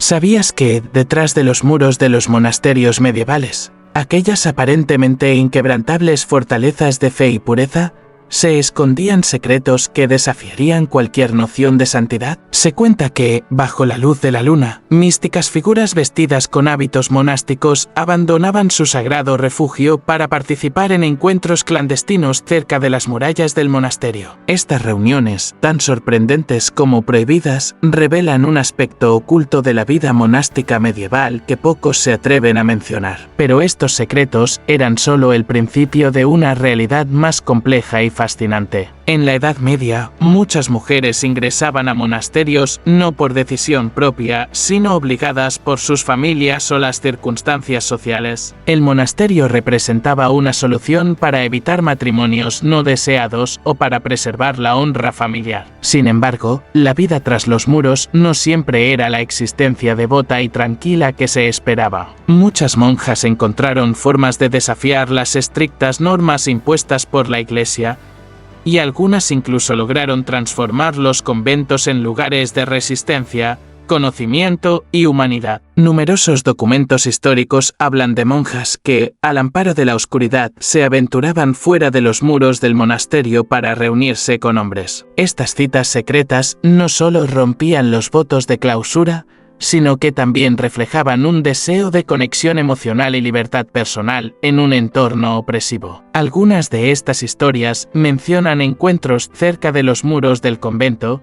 ¿Sabías que, detrás de los muros de los monasterios medievales, aquellas aparentemente inquebrantables fortalezas de fe y pureza, se escondían secretos que desafiarían cualquier noción de santidad? Se cuenta que, bajo la luz de la luna, místicas figuras vestidas con hábitos monásticos abandonaban su sagrado refugio para participar en encuentros clandestinos cerca de las murallas del monasterio. Estas reuniones, tan sorprendentes como prohibidas, revelan un aspecto oculto de la vida monástica medieval que pocos se atreven a mencionar. Pero estos secretos eran solo el principio de una realidad más compleja y fascinante. En la Edad Media, muchas mujeres ingresaban a monasterios no por decisión propia, sino obligadas por sus familias o las circunstancias sociales. El monasterio representaba una solución para evitar matrimonios no deseados o para preservar la honra familiar. Sin embargo, la vida tras los muros no siempre era la existencia devota y tranquila que se esperaba. Muchas monjas encontraron formas de desafiar las estrictas normas impuestas por la Iglesia, y algunas incluso lograron transformar los conventos en lugares de resistencia, conocimiento y humanidad. Numerosos documentos históricos hablan de monjas que, al amparo de la oscuridad, se aventuraban fuera de los muros del monasterio para reunirse con hombres. Estas citas secretas no solo rompían los votos de clausura, sino que también reflejaban un deseo de conexión emocional y libertad personal en un entorno opresivo. Algunas de estas historias mencionan encuentros cerca de los muros del convento,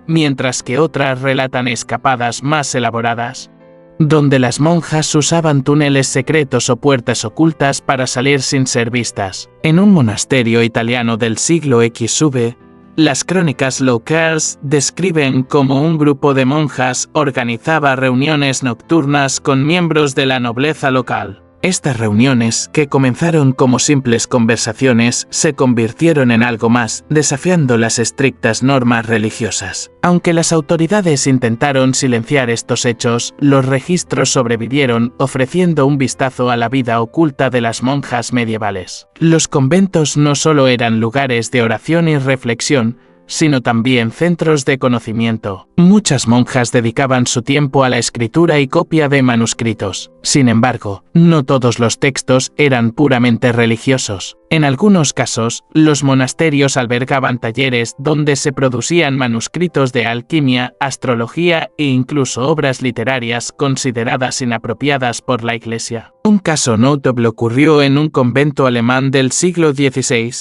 mientras que otras relatan escapadas más elaboradas, donde las monjas usaban túneles secretos o puertas ocultas para salir sin ser vistas. En un monasterio italiano del siglo XV, las crónicas locales describen cómo un grupo de monjas organizaba reuniones nocturnas con miembros de la nobleza local. Estas reuniones, que comenzaron como simples conversaciones, se convirtieron en algo más, desafiando las estrictas normas religiosas. Aunque las autoridades intentaron silenciar estos hechos, los registros sobrevivieron, ofreciendo un vistazo a la vida oculta de las monjas medievales. Los conventos no solo eran lugares de oración y reflexión, sino también centros de conocimiento. Muchas monjas dedicaban su tiempo a la escritura y copia de manuscritos. Sin embargo, no todos los textos eran puramente religiosos. En algunos casos, los monasterios albergaban talleres donde se producían manuscritos de alquimia, astrología e incluso obras literarias consideradas inapropiadas por la Iglesia. Un caso notable ocurrió en un convento alemán del siglo XVI,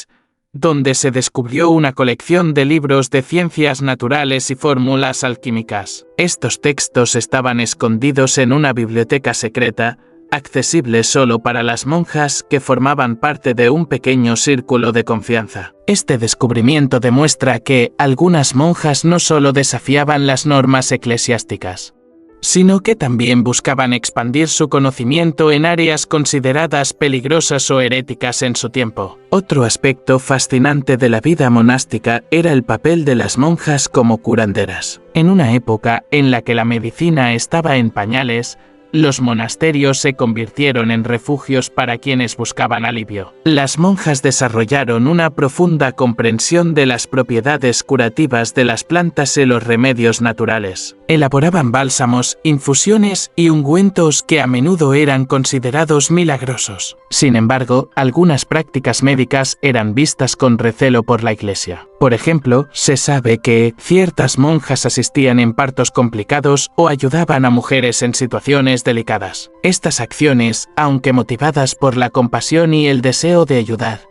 donde se descubrió una colección de libros de ciencias naturales y fórmulas alquímicas. Estos textos estaban escondidos en una biblioteca secreta, accesible solo para las monjas que formaban parte de un pequeño círculo de confianza. Este descubrimiento demuestra que algunas monjas no solo desafiaban las normas eclesiásticas, sino que también buscaban expandir su conocimiento en áreas consideradas peligrosas o heréticas en su tiempo. Otro aspecto fascinante de la vida monástica era el papel de las monjas como curanderas. En una época en la que la medicina estaba en pañales, los monasterios se convirtieron en refugios para quienes buscaban alivio. Las monjas desarrollaron una profunda comprensión de las propiedades curativas de las plantas y los remedios naturales. Elaboraban bálsamos, infusiones y ungüentos que a menudo eran considerados milagrosos. Sin embargo, algunas prácticas médicas eran vistas con recelo por la Iglesia. Por ejemplo, se sabe que ciertas monjas asistían en partos complicados o ayudaban a mujeres en situaciones delicadas. Estas acciones, aunque motivadas por la compasión y el deseo de ayudar,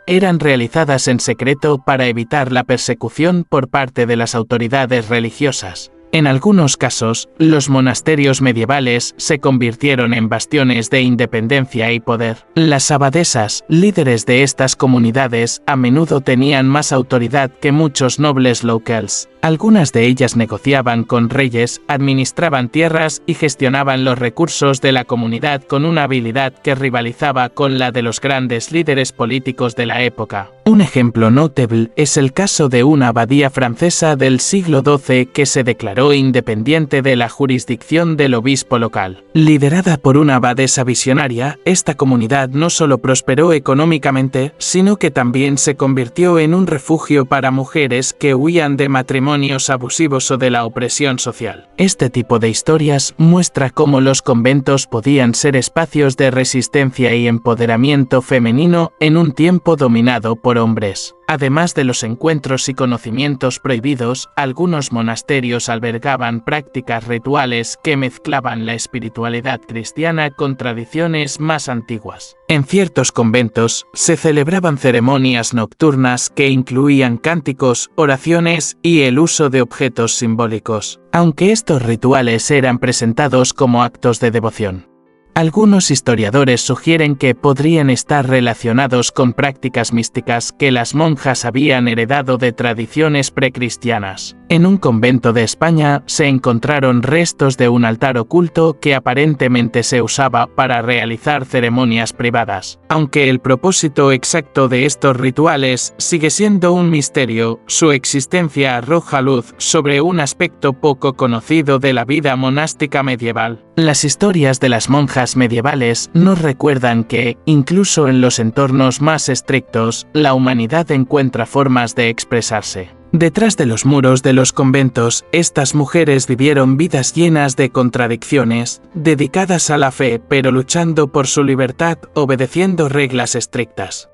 eran realizadas en secreto para evitar la persecución por parte de las autoridades religiosas. En algunos casos, los monasterios medievales se convirtieron en bastiones de independencia y poder. Las abadesas, líderes de estas comunidades, a menudo tenían más autoridad que muchos nobles locales. Algunas de ellas negociaban con reyes, administraban tierras y gestionaban los recursos de la comunidad con una habilidad que rivalizaba con la de los grandes líderes políticos de la época. Un ejemplo notable es el caso de una abadía francesa del siglo XII que se declaró independiente de la jurisdicción del obispo local. Liderada por una abadesa visionaria, esta comunidad no solo prosperó económicamente, sino que también se convirtió en un refugio para mujeres que huían de matrimonios matrimonios abusivos o de la opresión social. Este tipo de historias muestra cómo los conventos podían ser espacios de resistencia y empoderamiento femenino en un tiempo dominado por hombres. Además de los encuentros y conocimientos prohibidos, algunos monasterios albergaban prácticas rituales que mezclaban la espiritualidad cristiana con tradiciones más antiguas. En ciertos conventos se celebraban ceremonias nocturnas que incluían cánticos, oraciones y el uso de objetos simbólicos, aunque estos rituales eran presentados como actos de devoción. Algunos historiadores sugieren que podrían estar relacionados con prácticas místicas que las monjas habían heredado de tradiciones precristianas. En un convento de España se encontraron restos de un altar oculto que aparentemente se usaba para realizar ceremonias privadas. Aunque el propósito exacto de estos rituales sigue siendo un misterio, su existencia arroja luz sobre un aspecto poco conocido de la vida monástica medieval. Las historias de las monjas medievales nos recuerdan que, incluso en los entornos más estrictos, la humanidad encuentra formas de expresarse. Detrás de los muros de los conventos, estas mujeres vivieron vidas llenas de contradicciones, dedicadas a la fe pero luchando por su libertad, obedeciendo reglas estrictas,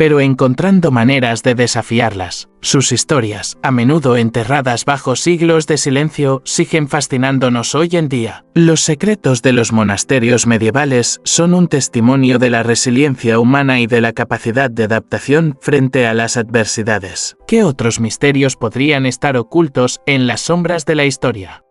pero encontrando maneras de desafiarlas. Sus historias, a menudo enterradas bajo siglos de silencio, siguen fascinándonos hoy en día. Los secretos de los monasterios medievales son un testimonio de la resiliencia humana y de la capacidad de adaptación frente a las adversidades. ¿Qué otros misterios podrían estar ocultos en las sombras de la historia?